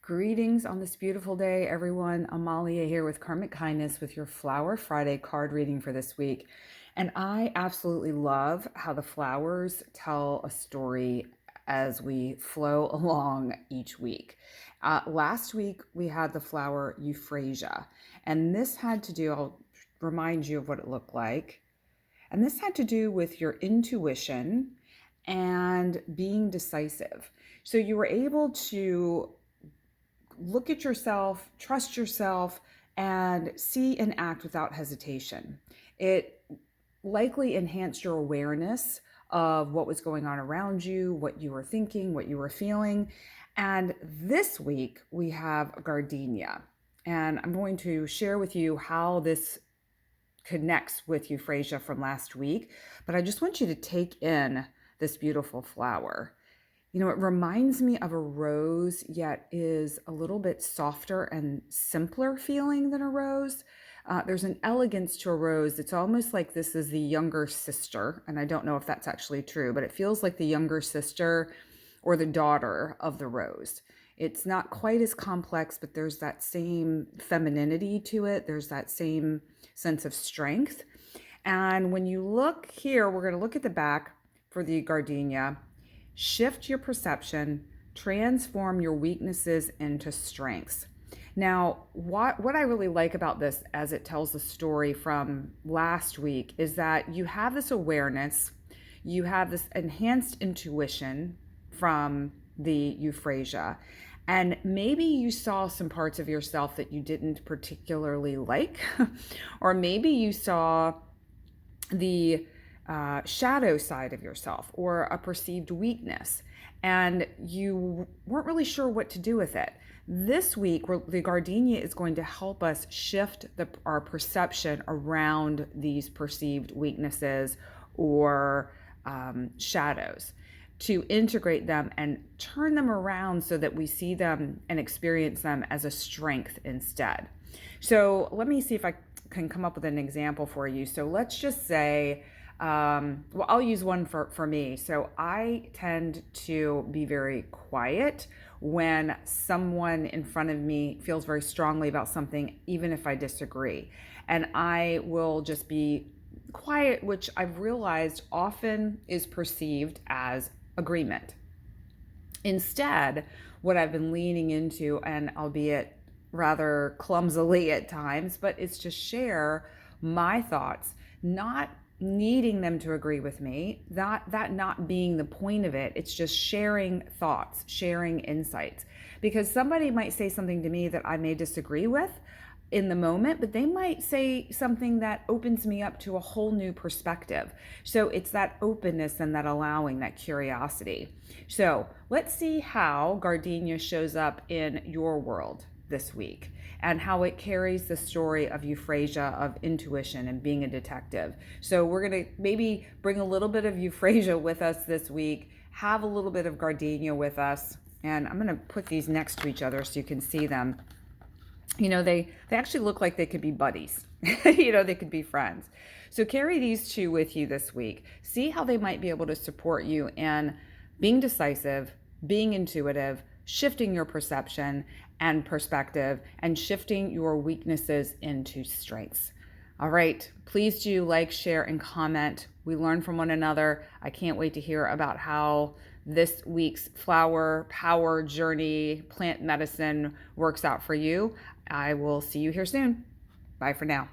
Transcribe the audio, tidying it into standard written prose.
Greetings on this beautiful day, everyone. Amalia here with Karmic Kindness with your Flower Friday card reading for this week. And I absolutely love how the flowers tell a story as we flow along each week. Last week, we had the flower Euphrasia, and this had to do, I'll remind you of what it looked like. And this had to do with your intuition and being decisive. So you were able to look at yourself, trust yourself, and see and act without hesitation. It likely enhanced your awareness of what was going on around you, what you were thinking, what you were feeling. And this week we have Gardenia. And I'm going to share with you how this connects with Euphrasia from last week. But I just want you to take in this beautiful flower. You know, it reminds me of a rose, yet is a little bit softer and simpler feeling than a rose. There's an elegance to a rose. It's almost like this is the younger sister, and I don't know if that's actually true, but it feels like the younger sister or the daughter of the rose. It's not quite as complex, but there's that same femininity to it. There's that same sense of strength. And when you look here, we're going to look at the back for the gardenia. Shift your perception, transform your weaknesses into strengths. Now, what I really like about this as it tells the story from last week is that you have this awareness, you have this enhanced intuition from the Euphrasia, and maybe you saw some parts of yourself that you didn't particularly like, or maybe you saw the shadow side of yourself or a perceived weakness, and you weren't really sure what to do with it. This week, the gardenia is going to help us shift our perception around these perceived weaknesses or shadows, to integrate them and turn them around so that we see them and experience them as a strength instead. So let me see if I can come up with an example for you. So let's just say, well, I'll use one for me. So I tend to be very quiet when someone in front of me feels very strongly about something, even if I disagree. And I will just be quiet, which I've realized often is perceived as agreement. Instead, what I've been leaning into, and albeit rather clumsily at times, but it's to share my thoughts, not needing them to agree with me, that not being the point of it. It's just sharing thoughts, sharing insights, because somebody might say something to me that I may disagree with in the moment, but they might say something that opens me up to a whole new perspective. So it's that openness and that allowing, that curiosity. So let's see how gardenia shows up in your world this week, and how it carries the story of Euphrasia, of intuition and being a detective. So we're going to maybe bring a little bit of Euphrasia with us this week, have a little bit of gardenia with us, and I'm going to put these next to each other so you can see them. You know, they actually look like they could be buddies. You know, they could be friends. So carry these two with you this week. See how they might be able to support you in being decisive, being intuitive, shifting your perception and perspective, and shifting your weaknesses into strengths. All right, please do like, share, and comment. We learn from one another. I can't wait to hear about how this week's flower power journey, plant medicine works out for you. I will see you here soon. Bye for now.